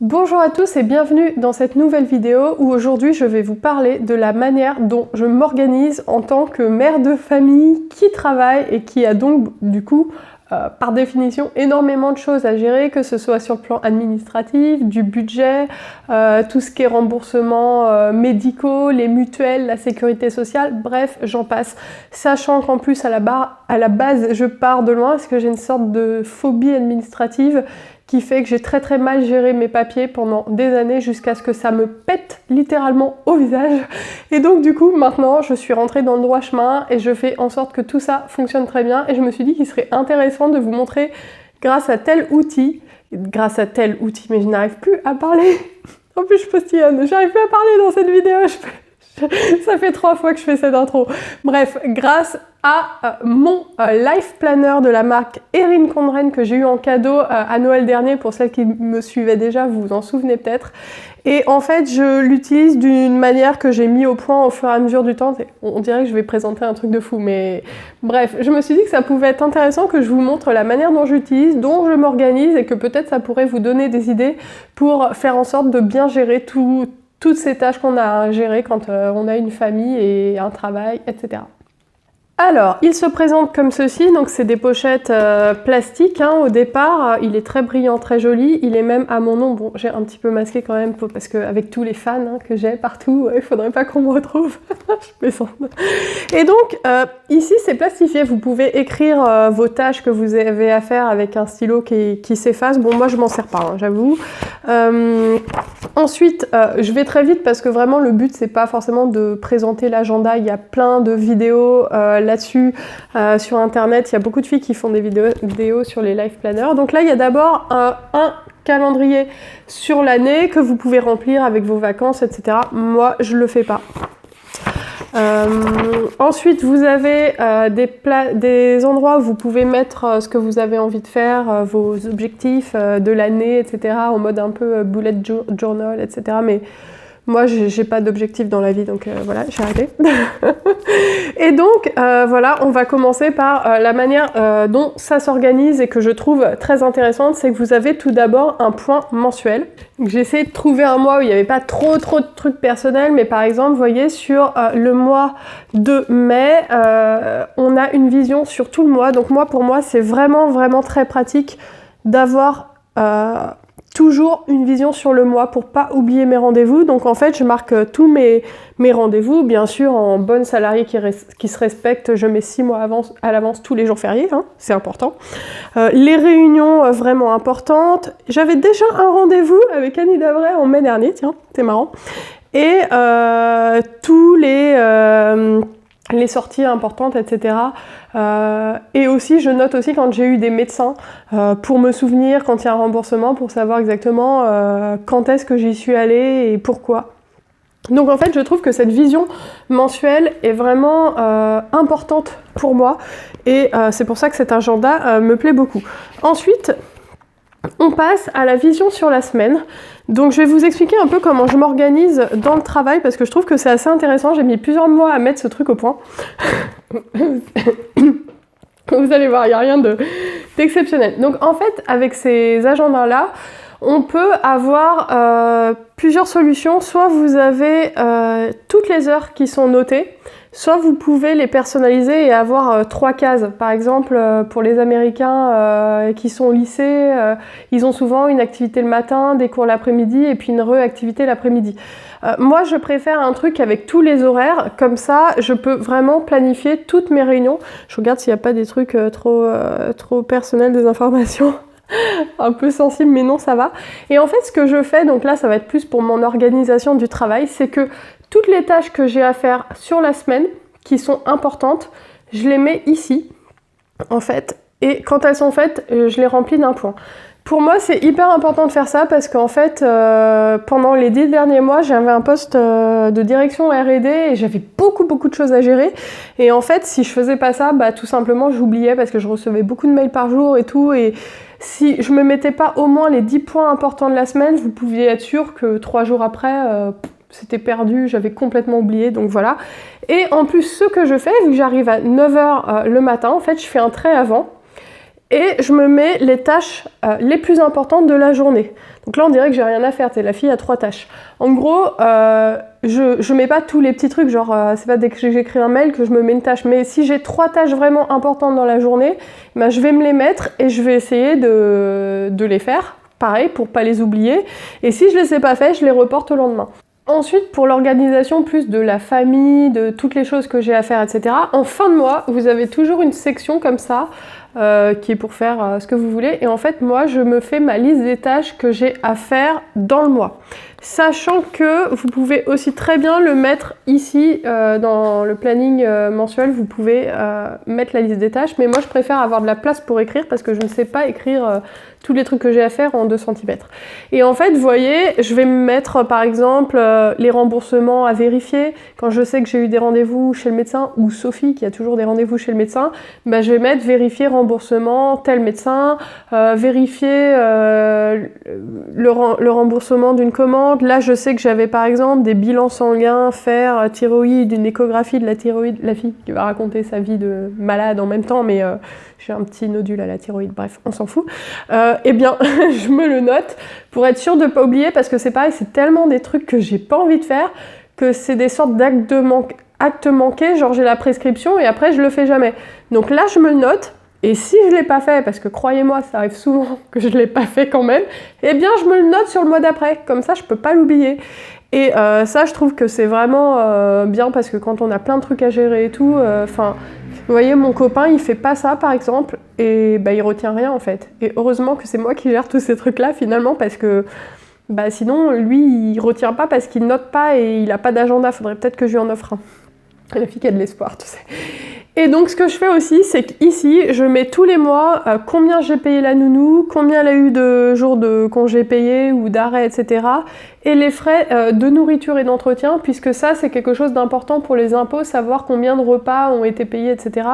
Bonjour à tous et bienvenue dans cette nouvelle vidéo où aujourd'hui je vais vous parler de la manière dont je m'organise en tant que mère de famille qui travaille et qui a donc du coup par définition énormément de choses à gérer, que ce soit sur le plan administratif, du budget, tout ce qui est remboursement médicaux, les mutuelles, la sécurité sociale, bref j'en passe. Sachant qu'en plus à la base je pars de loin parce que j'ai une sorte de phobie administrative qui fait que j'ai très mal géré mes papiers pendant des années jusqu'à ce que ça me pète littéralement au visage. Et donc du coup maintenant je suis rentrée dans le droit chemin et je fais en sorte que tout ça fonctionne très bien et je me suis dit qu'il serait intéressant de vous montrer grâce à tel outil, mais je n'arrive plus à parler. En plus je postillonne, j'arrive plus à parler dans cette vidéo, ça fait 3 fois que je fais cette intro. Bref, grâce à mon life planner de la marque Erin Condren que j'ai eu en cadeau à Noël dernier, pour celles qui me suivaient déjà, vous vous en souvenez peut-être. Et en fait, je l'utilise d'une manière que j'ai mis au point au fur et à mesure du temps. On dirait que je vais présenter un truc de fou, mais bref, je me suis dit que ça pouvait être intéressant que je vous montre la manière dont j'utilise, dont je m'organise et que peut-être ça pourrait vous donner des idées pour faire en sorte de bien gérer toutes ces tâches qu'on a à gérer quand on a une famille et un travail, etc. Alors, il se présente comme ceci, donc c'est des pochettes plastiques au départ, il est très brillant, très joli, il est même à mon nom, bon j'ai un petit peu masqué quand même parce qu'avec tous les fans que j'ai partout, il faudrait pas qu'on me retrouve, je plaisante. Et donc ici c'est plastifié, vous pouvez écrire vos tâches que vous avez à faire avec un stylo qui s'efface, bon moi je m'en sers pas, j'avoue. Ensuite, je vais très vite parce que vraiment le but c'est pas forcément de présenter l'agenda, il y a plein de vidéos là-dessus sur internet, il y a beaucoup de filles qui font des vidéos sur les life planners. Donc là il y a d'abord un calendrier sur l'année que vous pouvez remplir avec vos vacances, etc. Moi je le fais pas. Ensuite vous avez des endroits où vous pouvez mettre ce que vous avez envie de faire, vos objectifs de l'année, etc. en mode un peu bullet journal, etc. Mais moi j'ai pas d'objectif dans la vie, donc voilà, j'ai arrêté. Et donc voilà, on va commencer par la manière dont ça s'organise et que je trouve très intéressante, c'est que vous avez tout d'abord un point mensuel. J'ai essayé de trouver un mois où il n'y avait pas trop de trucs personnels, mais par exemple, vous voyez, sur le mois de mai, on a une vision sur tout le mois. Donc moi, pour moi, c'est vraiment très pratique d'avoir toujours une vision sur le mois pour pas oublier mes rendez-vous. Donc en fait, je marque tous mes rendez-vous, bien sûr en bonne salariée qui se respecte, je mets 6 mois à l'avance tous les jours fériés, c'est important. Les réunions vraiment importantes. J'avais déjà un rendez-vous avec Annie Davray en mai dernier, tiens, c'est marrant. Et tous les sorties importantes, etc. Et aussi, je note aussi quand j'ai eu des médecins pour me souvenir quand il y a un remboursement, pour savoir exactement quand est-ce que j'y suis allée et pourquoi. Donc en fait, je trouve que cette vision mensuelle est vraiment importante pour moi et c'est pour ça que cet agenda me plaît beaucoup. Ensuite, on passe à la vision sur la semaine. Donc je vais vous expliquer un peu comment je m'organise dans le travail parce que je trouve que c'est assez intéressant. J'ai mis plusieurs mois à mettre ce truc au point. Vous allez voir, il n'y a rien d'exceptionnel. Donc en fait, avec ces agendas-là, on peut avoir plusieurs solutions. Soit vous avez toutes les heures qui sont notées, soit vous pouvez les personnaliser et avoir 3 cases. Par exemple, pour les Américains qui sont au lycée, ils ont souvent une activité le matin, des cours l'après-midi et puis une activité l'après-midi. Moi, je préfère un truc avec tous les horaires, comme ça, je peux vraiment planifier toutes mes réunions. Je regarde s'il n'y a pas des trucs trop personnels, des informations un peu sensibles, mais non, ça va. Et en fait, ce que je fais, donc là, ça va être plus pour mon organisation du travail, c'est que toutes les tâches que j'ai à faire sur la semaine, qui sont importantes, je les mets ici, en fait. Et quand elles sont faites, je les remplis d'un point. Pour moi, c'est hyper important de faire ça parce qu'en fait, pendant les 10 derniers mois, j'avais un poste de direction R&D et j'avais beaucoup de choses à gérer. Et en fait, si je faisais pas ça, tout simplement, j'oubliais parce que je recevais beaucoup de mails par jour et tout. Et si je me mettais pas au moins les 10 points importants de la semaine, vous pouviez être sûr que 3 jours après, c'était perdu, j'avais complètement oublié, donc voilà. Et en plus, ce que je fais, vu que j'arrive à 9h le matin, en fait, je fais un trait avant. et je me mets les tâches les plus importantes de la journée. Donc là, on dirait que j'ai rien à faire, la fille a 3 tâches. En gros, je mets pas tous les petits trucs, genre c'est pas dès que j'écris un mail que je me mets une tâche, mais si j'ai 3 tâches vraiment importantes dans la journée, ben, je vais me les mettre et je vais essayer de les faire, pareil, pour pas les oublier. Et si je les ai pas fait, je les reporte au lendemain. Ensuite, pour l'organisation plus de la famille, de toutes les choses que j'ai à faire, etc., en fin de mois, vous avez toujours une section comme ça, qui est pour faire ce que vous voulez. Et en fait, moi, je me fais ma liste des tâches que j'ai à faire dans le mois. Sachant que vous pouvez aussi très bien le mettre ici, dans le planning mensuel, vous pouvez mettre la liste des tâches. Mais moi, je préfère avoir de la place pour écrire parce que je ne sais pas écrire tous les trucs que j'ai à faire en 2 cm. Et en fait, vous voyez, je vais me mettre par exemple les remboursements à vérifier. Quand je sais que j'ai eu des rendez-vous chez le médecin, ou Sophie qui a toujours des rendez-vous chez le médecin, bah, je vais mettre vérifier remboursement tel médecin, vérifier le remboursement d'une commande. Là, je sais que j'avais par exemple des bilans sanguins, faire thyroïde, une échographie de la thyroïde, la fille qui va raconter sa vie de malade en même temps, mais j'ai un petit nodule à la thyroïde, bref, on s'en fout. Eh bien, je me le note pour être sûre de ne pas oublier, parce que c'est pareil, c'est tellement des trucs que j'ai pas envie de faire, que c'est des sortes d'actes manqués, genre j'ai la prescription et après je le fais jamais. Donc là, je me le note. Et si je ne l'ai pas fait, parce que croyez-moi, ça arrive souvent que je ne l'ai pas fait quand même, eh bien je me le note sur le mois d'après, comme ça je ne peux pas l'oublier. Et ça, je trouve que c'est vraiment bien, parce que quand on a plein de trucs à gérer et tout, vous voyez, mon copain, il fait pas ça par exemple, et bah, il retient rien en fait. Et heureusement que c'est moi qui gère tous ces trucs-là finalement, parce que bah, sinon, lui, il retient pas parce qu'il note pas et il a pas d'agenda, faudrait peut-être que je lui en offre un. La fille qui a de l'espoir, tu sais. Et donc ce que je fais aussi, c'est qu'ici, je mets tous les mois combien j'ai payé la nounou, combien elle a eu de jours de congés payés ou d'arrêt, etc. Et les frais de nourriture et d'entretien, puisque ça, c'est quelque chose d'important pour les impôts, savoir combien de repas ont été payés, etc.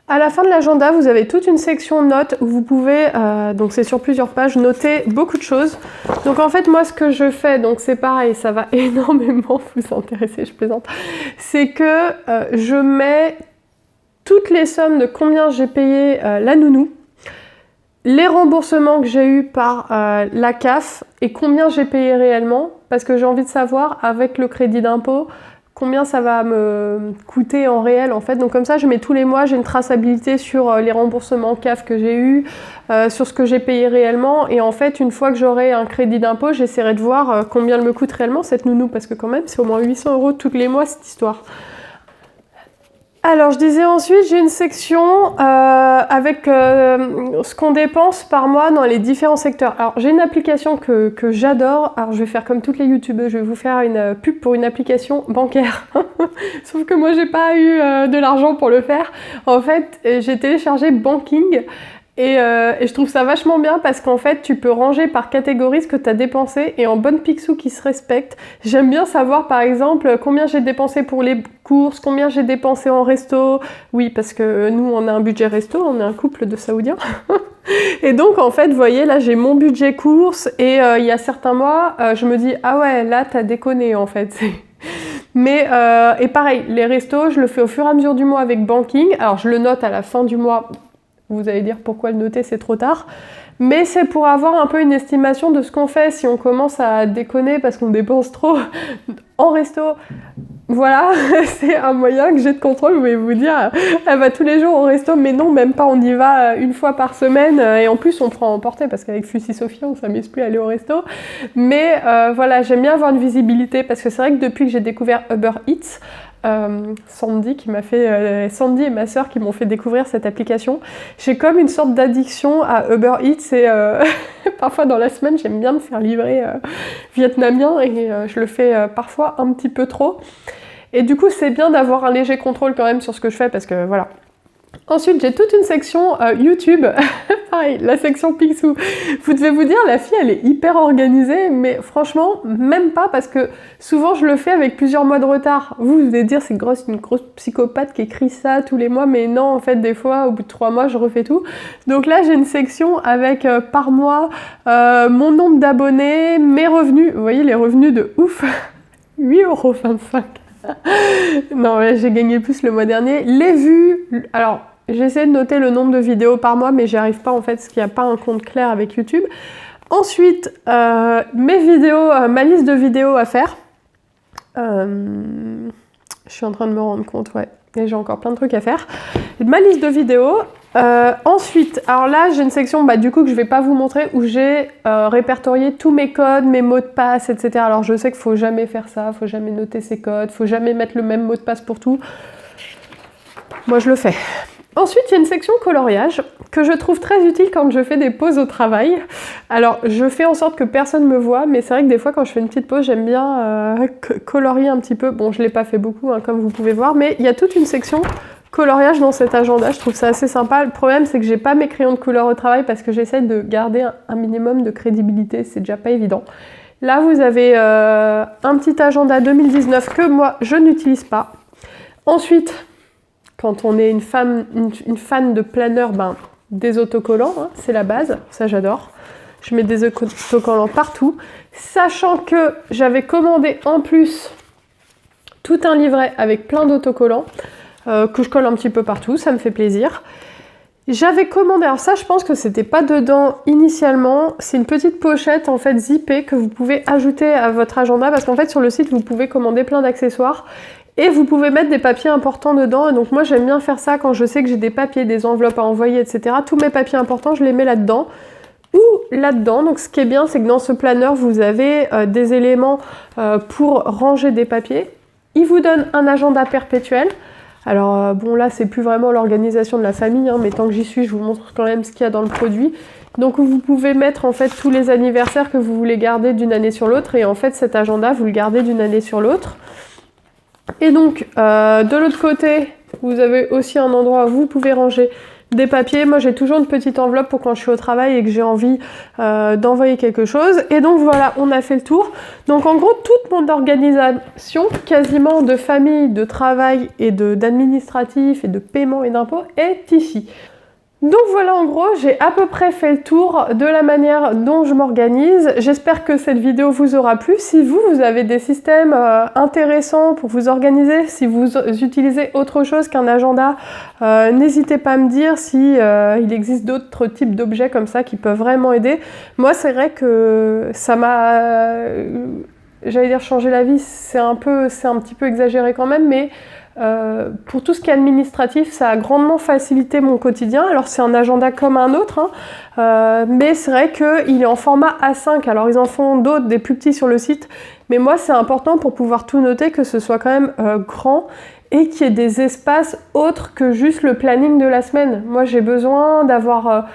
À la fin de l'agenda, vous avez toute une section notes où vous pouvez, donc c'est sur plusieurs pages, noter beaucoup de choses. Donc en fait, moi, ce que je fais, donc c'est pareil, ça va énormément vous intéresser, je plaisante, c'est que je mets toutes les sommes de combien j'ai payé la nounou, les remboursements que j'ai eus par la CAF et combien j'ai payé réellement, parce que j'ai envie de savoir avec le crédit d'impôt combien ça va me coûter en réel en fait. Donc comme ça, je mets tous les mois, j'ai une traçabilité sur les remboursements CAF que j'ai eus, sur ce que j'ai payé réellement, et en fait, une fois que j'aurai un crédit d'impôt, j'essaierai de voir combien elle me coûte réellement cette nounou, parce que quand même, c'est au moins 800 € tous les mois cette histoire. Alors, je disais ensuite, j'ai une section avec ce qu'on dépense par mois dans les différents secteurs. Alors, j'ai une application que j'adore. Alors, je vais faire comme toutes les youtubeuses, je vais vous faire une pub pour une application bancaire. Sauf que moi, j'ai pas eu de l'argent pour le faire. En fait, j'ai téléchargé Banking. Et je trouve ça vachement bien parce qu'en fait, tu peux ranger par catégorie ce que tu as dépensé, et en bonne pixou qui se respecte. J'aime bien savoir, par exemple, combien j'ai dépensé pour les courses, combien j'ai dépensé en resto. Oui, parce que nous, on a un budget resto, on est un couple de Saoudiens. Et donc, en fait, vous voyez, là, j'ai mon budget courses, et il y a certains mois, je me dis, ah ouais, là, t'as déconné, en fait. Mais, et pareil, les restos, je le fais au fur et à mesure du mois avec Banking. Alors, je le note à la fin du mois. Vous allez dire pourquoi le noter, c'est trop tard. Mais c'est pour avoir un peu une estimation de ce qu'on fait si on commence à déconner parce qu'on dépense trop en resto. Voilà, c'est un moyen que j'ai de contrôle. Vous pouvez vous dire, elle va tous les jours au resto, mais non, même pas, on y va une fois par semaine. Et en plus, on prend en emporter parce qu'avec Fussy Sophia, on ne s'amuse plus à aller au resto. Mais voilà, j'aime bien avoir une visibilité parce que c'est vrai que depuis que j'ai découvert Uber Eats, Sandy et ma sœur qui m'ont fait découvrir cette application, j'ai comme une sorte d'addiction à Uber Eats, et parfois dans la semaine j'aime bien me faire livrer vietnamien, et je le fais parfois un petit peu trop, et du coup c'est bien d'avoir un léger contrôle quand même sur ce que je fais, parce que voilà. Ensuite, j'ai toute une section YouTube, pareil, la section Picsou. Vous devez vous dire, la fille, elle est hyper organisée, mais franchement, même pas, parce que souvent, je le fais avec plusieurs mois de retard. Vous devez dire, c'est une grosse psychopathe qui écrit ça tous les mois, mais non, en fait, des fois, au bout de 3 mois, je refais tout. Donc là, j'ai une section avec, par mois, mon nombre d'abonnés, mes revenus. Vous voyez, les revenus de ouf, 8,25 €. Non, ouais, j'ai gagné plus le mois dernier. Les vues, alors, j'essaie de noter le nombre de vidéos par mois, mais j'y arrive pas en fait, parce qu'il n'y a pas un compte clair avec YouTube. Ensuite, mes vidéos, ma liste de vidéos à faire. Je suis en train de me rendre compte, ouais, et j'ai encore plein de trucs à faire. Ma liste de vidéos. Ensuite, alors là, j'ai une section du coup que je vais pas vous montrer où j'ai répertorié tous mes codes, mes mots de passe, etc. Alors je sais qu'il faut jamais faire ça, faut jamais noter ses codes, faut jamais mettre le même mot de passe pour tout. Moi, je le fais. Ensuite, il y a une section coloriage que je trouve très utile quand je fais des pauses au travail. Alors, je fais en sorte que personne me voit, mais c'est vrai que des fois, quand je fais une petite pause, j'aime bien colorier un petit peu. Bon, je ne l'ai pas fait beaucoup, hein, comme vous pouvez voir, mais il y a toute une section coloriage dans cet agenda. Je trouve ça assez sympa. Le problème, c'est que j'ai pas mes crayons de couleur au travail parce que j'essaie de garder un minimum de crédibilité. C'est déjà pas évident. Là, vous avez un petit agenda 2019 que moi, je n'utilise pas. Ensuite, quand on est une fan de planeur, des autocollants, hein, c'est la base, ça j'adore. Je mets des autocollants partout, sachant que j'avais commandé en plus tout un livret avec plein d'autocollants que je colle un petit peu partout, ça me fait plaisir. J'avais commandé, alors ça je pense que c'était pas dedans initialement, c'est une petite pochette en fait zippée que vous pouvez ajouter à votre agenda parce qu'en fait sur le site vous pouvez commander plein d'accessoires. Et vous pouvez mettre des papiers importants dedans, et donc moi j'aime bien faire ça quand je sais que j'ai des papiers, des enveloppes à envoyer, etc. Tous mes papiers importants, je les mets là-dedans, ou là-dedans. Donc ce qui est bien, c'est que dans ce planeur, vous avez des éléments pour ranger des papiers. Il vous donne un agenda perpétuel. Alors bon là, c'est plus vraiment l'organisation de la famille, hein, mais tant que j'y suis, je vous montre quand même ce qu'il y a dans le produit. Donc vous pouvez mettre en fait tous les anniversaires que vous voulez garder d'une année sur l'autre, et en fait cet agenda, vous le gardez d'une année sur l'autre. Et donc, de l'autre côté, vous avez aussi un endroit où vous pouvez ranger des papiers. Moi, j'ai toujours une petite enveloppe pour quand je suis au travail et que j'ai envie d'envoyer quelque chose. Et donc, voilà, on a fait le tour. Donc, en gros, toute mon organisation, quasiment de famille, de travail et d'administratif et de paiement et d'impôts, est ici. Donc voilà, en gros, j'ai à peu près fait le tour de la manière dont je m'organise. J'espère que cette vidéo vous aura plu. Si vous avez des systèmes intéressants pour vous organiser, si vous utilisez autre chose qu'un agenda, n'hésitez pas à me dire si il existe d'autres types d'objets comme ça qui peuvent vraiment aider. Moi, c'est vrai que ça m'a, j'allais dire changer la vie, c'est un petit peu exagéré quand même, mais pour tout ce qui est administratif, ça a grandement facilité mon quotidien. Alors c'est un agenda comme un autre, hein, mais c'est vrai qu'il est en format A5. Alors ils en font d'autres, des plus petits sur le site, mais moi c'est important pour pouvoir tout noter, que ce soit quand même grand et qu'il y ait des espaces autres que juste le planning de la semaine. Moi j'ai besoin d'avoir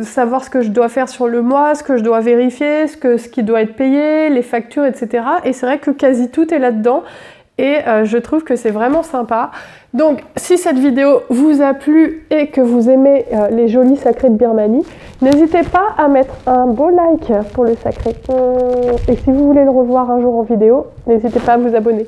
savoir ce que je dois faire sur le mois, ce que je dois vérifier, ce qui doit être payé, les factures, etc. Et c'est vrai que quasi tout est là-dedans. Et je trouve que c'est vraiment sympa. Donc, si cette vidéo vous a plu et que vous aimez les jolis sacrés de Birmanie, n'hésitez pas à mettre un beau like pour le sacré. Et si vous voulez le revoir un jour en vidéo, n'hésitez pas à vous abonner.